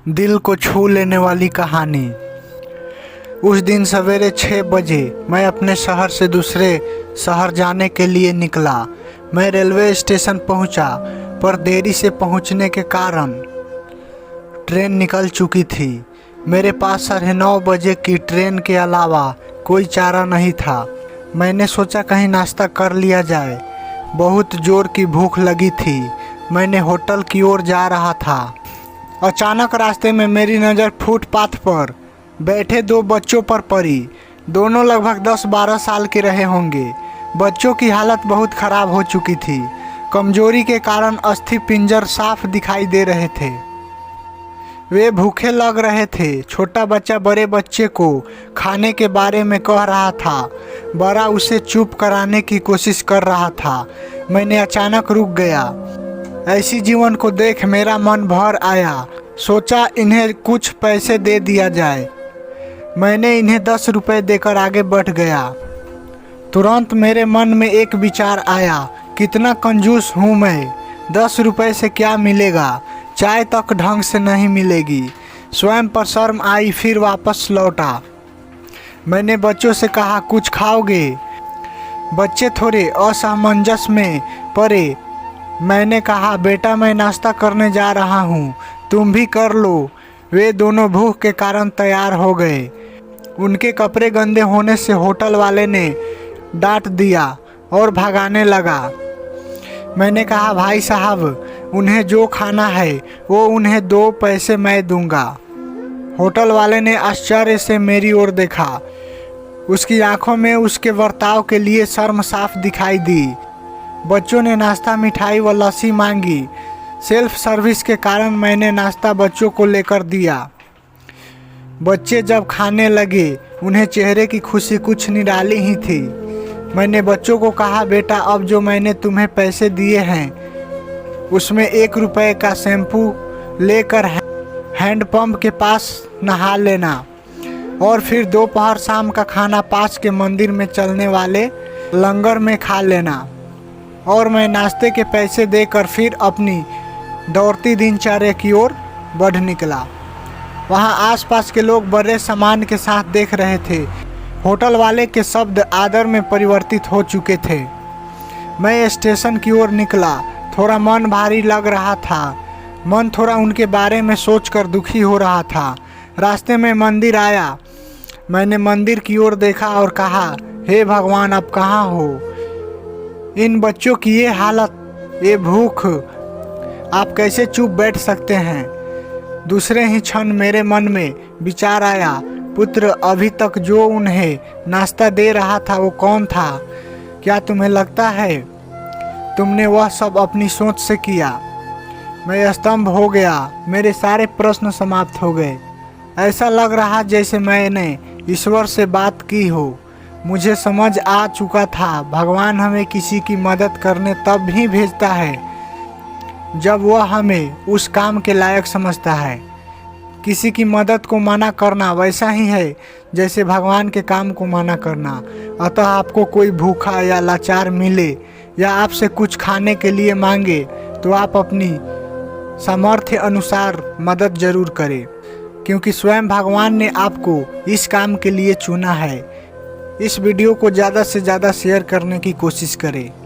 दिल को छू लेने वाली कहानी। उस दिन सवेरे 6 बजे मैं अपने शहर से दूसरे शहर जाने के लिए निकला। मैं रेलवे स्टेशन पहुंचा, पर देरी से पहुंचने के कारण ट्रेन निकल चुकी थी। मेरे पास 9:30 बजे की ट्रेन के अलावा कोई चारा नहीं था। मैंने सोचा कहीं नाश्ता कर लिया जाए। बहुत जोर की भूख लगी थी। मैंने होटल की ओर जा रहा था। अचानक रास्ते में मेरी नज़र फुटपाथ पर बैठे 2 बच्चों पर पड़ी। दोनों लगभग 10-12 साल के रहे होंगे। बच्चों की हालत बहुत ख़राब हो चुकी थी। कमजोरी के कारण अस्थि पिंजर साफ दिखाई दे रहे थे। वे भूखे लग रहे थे। छोटा बच्चा बड़े बच्चे को खाने के बारे में कह रहा था। बड़ा उसे चुप कराने की कोशिश कर रहा था। मैंने अचानक रुक गया। ऐसी जीवन को देख मेरा मन भर आया। सोचा इन्हें कुछ पैसे दे दिया जाए। मैंने इन्हें 10 रुपये देकर आगे बढ़ गया। तुरंत मेरे मन में एक विचार आया, कितना कंजूस हूँ मैं। 10 रुपये से क्या मिलेगा? चाय तक ढंग से नहीं मिलेगी। स्वयं पर शर्म आई, फिर वापस लौटा। मैंने बच्चों से कहा, कुछ खाओगे? बच्चे थोड़े असमंजस में पड़े। मैंने कहा, बेटा मैं नाश्ता करने जा रहा हूँ, तुम भी कर लो। वे दोनों भूख के कारण तैयार हो गए। उनके कपड़े गंदे होने से होटल वाले ने डांट दिया और भगाने लगा। मैंने कहा, भाई साहब उन्हें जो खाना है वो उन्हें 2 पैसे मैं दूंगा। होटल वाले ने आश्चर्य से मेरी ओर देखा। उसकी आंखों में उसके बर्ताव के लिए शर्म साफ दिखाई दी। बच्चों ने नाश्ता, मिठाई व लस्सी मांगी। सेल्फ सर्विस के कारण मैंने नाश्ता बच्चों को लेकर दिया। बच्चे जब खाने लगे, उन्हें चेहरे की खुशी कुछ निराली ही थी। मैंने बच्चों को कहा, बेटा अब जो मैंने तुम्हें पैसे दिए हैं उसमें 1 रुपये का शैम्पू लेकर हैंडपंप के पास नहा लेना और फिर दोपहर शाम का खाना पास के मंदिर में चलने वाले लंगर में खा लेना। और मैं नाश्ते के पैसे देकर फिर अपनी दौड़ती दिनचर्या की ओर बढ़ निकला। वहाँ आसपास के लोग बड़े सम्मान के साथ देख रहे थे। होटल वाले के शब्द आदर में परिवर्तित हो चुके थे। मैं स्टेशन की ओर निकला। थोड़ा मन भारी लग रहा था। मन थोड़ा उनके बारे में सोचकर दुखी हो रहा था। रास्ते में मंदिर आया। मैंने मंदिर की ओर देखा और कहा, हे भगवान अब कहाँ हो? इन बच्चों की ये हालत, ये भूख, आप कैसे चुप बैठ सकते हैं? दूसरे ही क्षण मेरे मन में विचार आया, पुत्र अभी तक जो उन्हें नाश्ता दे रहा था वो कौन था? क्या तुम्हें लगता है तुमने वह सब अपनी सोच से किया? मैं स्तंभ हो गया। मेरे सारे प्रश्न समाप्त हो गए। ऐसा लग रहा जैसे मैंने ईश्वर से बात की हो। मुझे समझ आ चुका था, भगवान हमें किसी की मदद करने तब भी भेजता है जब वह हमें उस काम के लायक समझता है। किसी की मदद को मना करना वैसा ही है जैसे भगवान के काम को मना करना। अतः आपको कोई भूखा या लाचार मिले या आपसे कुछ खाने के लिए मांगे तो आप अपनी सामर्थ्य अनुसार मदद जरूर करें, क्योंकि स्वयं भगवान ने आपको इस काम के लिए चुना है। इस वीडियो को ज़्यादा से ज़्यादा शेयर करने की कोशिश करें।